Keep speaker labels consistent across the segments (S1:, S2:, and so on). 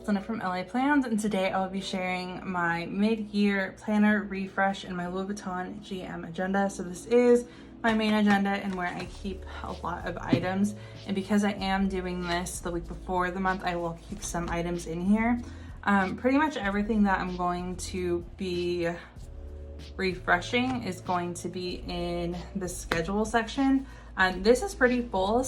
S1: Linda from LA Plans, and today I will be sharing my mid-year planner refresh in my Louis Vuitton GM agenda. So this is my main agenda and where I keep a lot of items, and because I am doing this the week before the month, I will keep some items in here. Pretty much everything that I'm going to be refreshing is going to be in the schedule section. This is pretty full.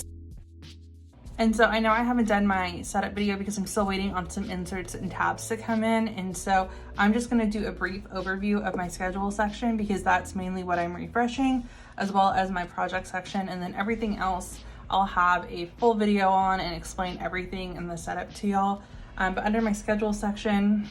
S1: And so I know I haven't done my setup video because I'm still waiting on some inserts and tabs to come in. And so I'm just gonna do a brief overview of my schedule section because that's mainly what I'm refreshing, as well as my project section. And then everything else I'll have a full video on and explain everything in the setup to y'all. But under my schedule section,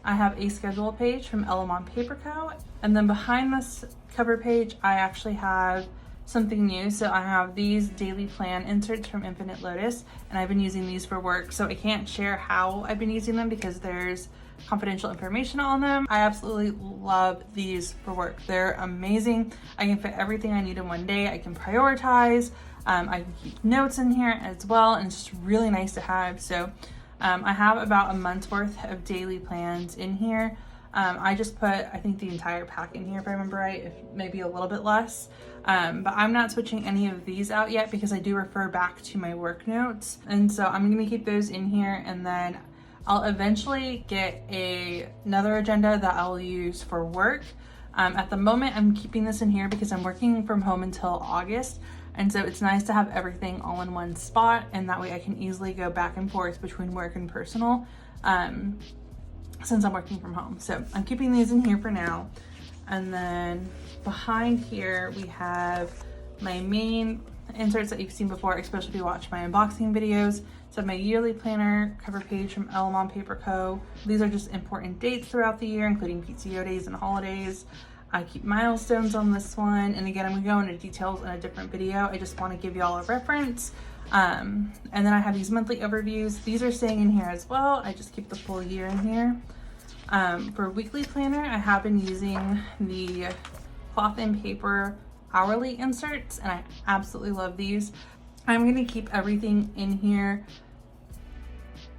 S1: I have a schedule page from Element Paper Co. And then behind this cover page, I actually have something new. So I have these daily plan inserts from Infinite Lotus, and I've been using these for work. So I can't share how I've been using them because there's confidential information on them. I absolutely love these for work. They're amazing. I can fit everything I need in one day. I can prioritize. I can keep notes in here as well, and it's just really nice to have. So I have about a month's worth of daily plans in here. I just put, I think, the entire pack in here if I remember right, if maybe a little bit less. But I'm not switching any of these out yet because I do refer back to my work notes. And so I'm gonna keep those in here, and then I'll eventually get another agenda that I'll use for work. At the moment, I'm keeping this in here because I'm working from home until August. And so it's nice to have everything all in one spot, and that way I can easily go back and forth between work and personal. Since I'm working from home. So I'm keeping these in here for now. And then behind here, we have my main inserts that you've seen before, especially if you watch my unboxing videos. So my yearly planner cover page from Element Paper Co. These are just important dates throughout the year, including PTO days and holidays. I keep milestones on this one. And again, I'm gonna go into details in a different video. I just wanna give y'all a reference. And then I have these monthly overviews. These are staying in here as well. I just keep the full year in here. For weekly planner, I have been using the cloth and paper hourly inserts, and I absolutely love these. I'm gonna keep everything in here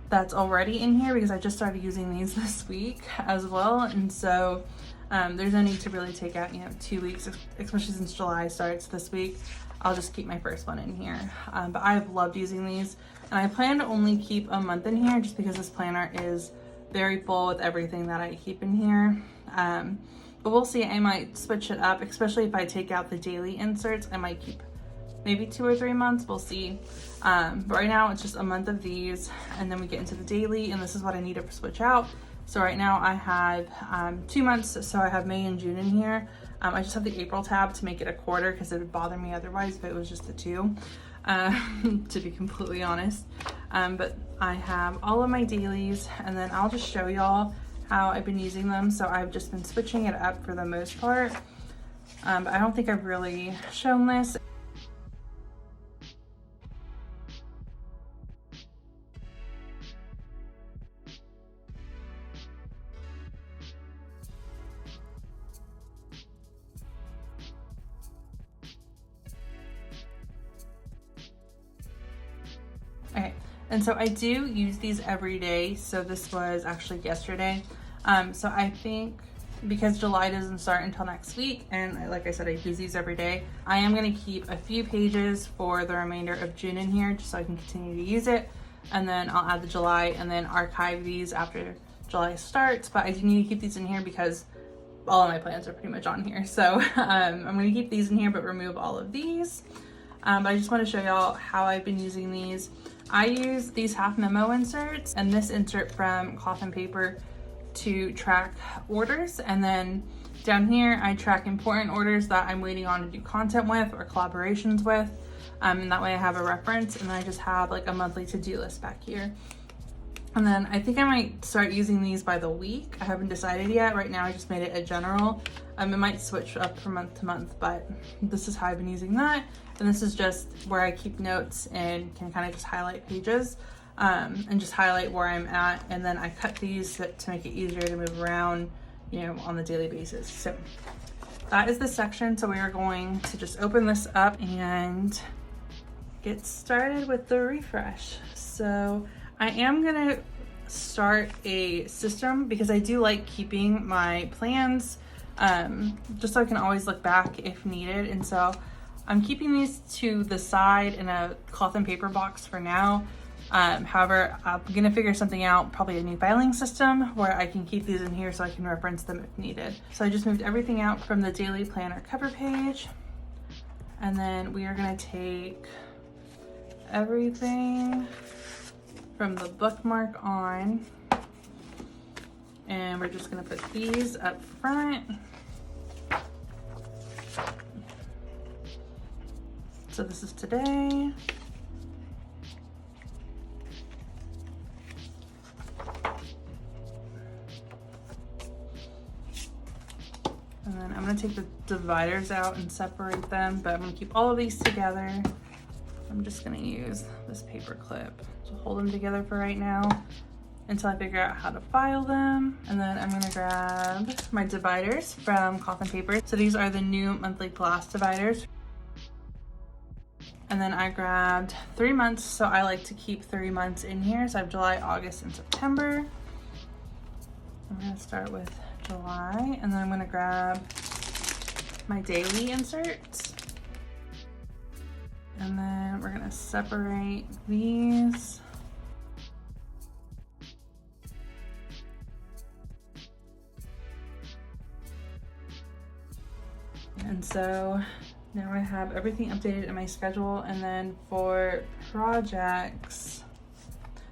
S1: that's already in here because I just started using these this week as well. And so there's no need to really take out, 2 weeks, especially since July starts this week. I'll just keep my first one in here. But I've loved using these, and I plan to only keep a month in here just because this planner is very full with everything that I keep in here. But we'll see. I might switch it up, especially if I take out the daily inserts. I might keep maybe 2 or 3 months. We'll see. But right now it's just a month of these, and then we get into the daily, and this is what I need to switch out. So right now I have 2 months, so I have May and June in here. I just have the April tab to make it a quarter because it would bother me otherwise if it was just a 2, to be completely honest. But I have all of my dailies, and then I'll just show y'all how I've been using them. So I've just been switching it up for the most part. But I don't think I've really shown this. Okay, and so I do use these every day. So this was actually yesterday. So I think because July doesn't start until next week, and like I said, I use these every day, I am gonna keep a few pages for the remainder of June in here just so I can continue to use it. And then I'll add the July and then archive these after July starts. But I do need to keep these in here because all of my plans are pretty much on here. So I'm gonna keep these in here, but remove all of these. But I just wanna show y'all how I've been using these. I use these half memo inserts and this insert from Cloth and Paper to track orders. And then down here, I track important orders that I'm waiting on to do content with or collaborations with. And that way I have a reference, and then I just have like a monthly to-do list back here. And then I think I might start using these by the week. I haven't decided yet. Right now I just made it a general. It might switch up from month to month, but this is how I've been using that. And this is just where I keep notes and can kind of just highlight pages and just highlight where I'm at. And then I cut these to make it easier to move around, on the daily basis. So that is the section. So we are going to just open this up and get started with the refresh. So I am gonna start a system because I do like keeping my plans just so I can always look back if needed. And so I'm keeping these to the side in a cloth and paper box for now. However, I'm gonna figure something out, probably a new filing system where I can keep these in here so I can reference them if needed. So I just moved everything out from the daily planner cover page. And then we are gonna take everything from the bookmark on, and we're just gonna put these up front. So this is today. And then I'm gonna take the dividers out and separate them, but I'm gonna keep all of these together. I'm just gonna use this paper clip to hold them together for right now until I figure out how to file them. And then I'm gonna grab my dividers from Cloth and Paper. So these are the new monthly glass dividers. And then I grabbed 3 months, so I like to keep 3 months in here. So I have July, August, and September. I'm gonna start with July, and then I'm gonna grab my daily inserts. And then we're gonna separate these. And so now I have everything updated in my schedule. And then for projects,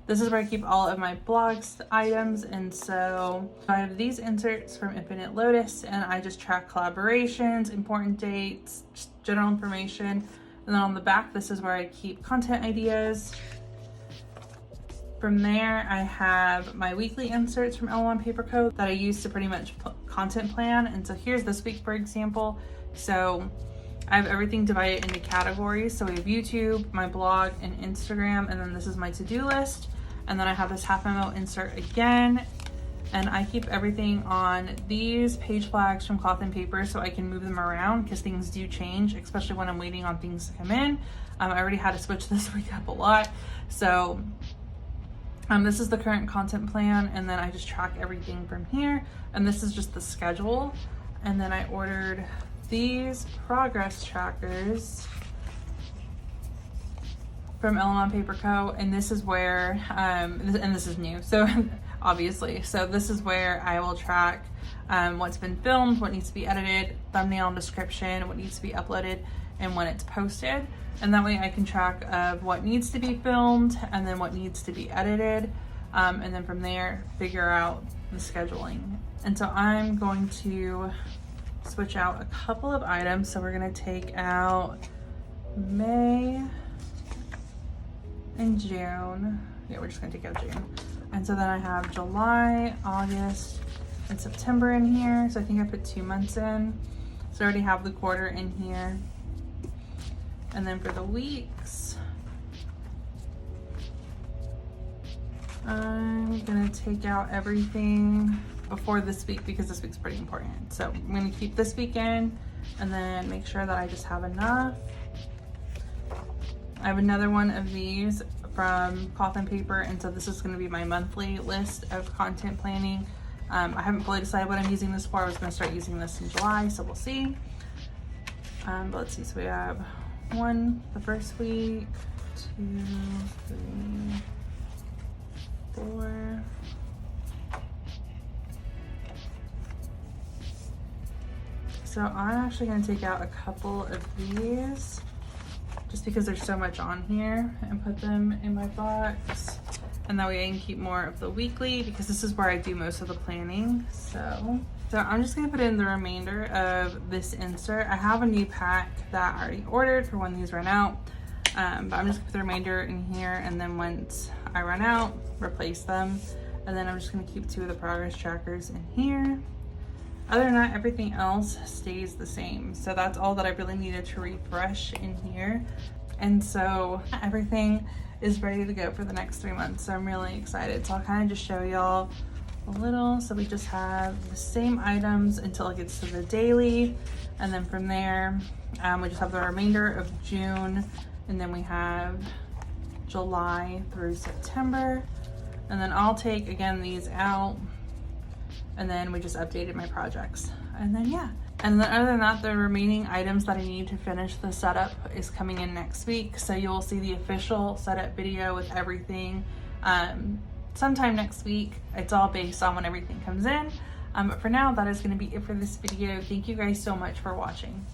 S1: this is where I keep all of my blogs items. And so I have these inserts from Infinite Lotus, and I just track collaborations, important dates, just general information. And then on the back, this is where I keep content ideas. From there, I have my weekly inserts from L1 Paper Co. that I use to pretty much content plan. And so here's this week, for example. So I have everything divided into categories. So we have YouTube, my blog, and Instagram, and then this is my to-do list. And then I have this half memo insert again. And I keep everything on these page flags from Cloth and Paper so I can move them around because things do change, especially when I'm waiting on things to come in. I already had to switch this week up a lot. So this is the current content plan, and then I just track everything from here. And this is just the schedule. And then I ordered these progress trackers from L1 Paper Co. And this is where, and this is new, so obviously. So this is where I will track what's been filmed, what needs to be edited, thumbnail and description, what needs to be uploaded, and when it's posted. And that way I can track of what needs to be filmed and then what needs to be edited. And then from there, figure out the scheduling. And so I'm going to switch out a couple of items. So we're gonna take out May and June. Yeah, we're just gonna take out June. And so then I have July, August, and September in here. So I think I put 2 months in. So I already have the quarter in here. And then for the weeks, I'm gonna take out everything before this week because this week's pretty important. So I'm gonna keep this week in and then make sure that I just have enough. I have another one of these from Cloth and Paper, and so this is going to be my monthly list of content planning. I haven't fully decided what I'm using this for. I was going to start using this in July, so we'll see. But let's see, so we have 1 the first week, 2, 3, 4. So I'm actually going to take out a couple of these just because there's so much on here and put them in my box. And that way I can keep more of the weekly because this is where I do most of the planning. So I'm just gonna put in the remainder of this insert. I have a new pack that I already ordered for when these run out. But I'm just gonna put the remainder in here, and then once I run out, replace them. And then I'm just gonna keep 2 of the progress trackers in here. Other than that, everything else stays the same. So that's all that I really needed to refresh in here. And so everything is ready to go for the next 3 months. So I'm really excited. So I'll kind of just show y'all a little. So we just have the same items until it gets to the daily. And then from there, we just have the remainder of June. And then we have July through September. And then I'll take, again, these out, and then we just updated my projects. And then, yeah. And then other than that, the remaining items that I need to finish the setup is coming in next week. So you'll see the official setup video with everything sometime next week. It's all based on when everything comes in. But for now, that is going to be it for this video. Thank you guys so much for watching.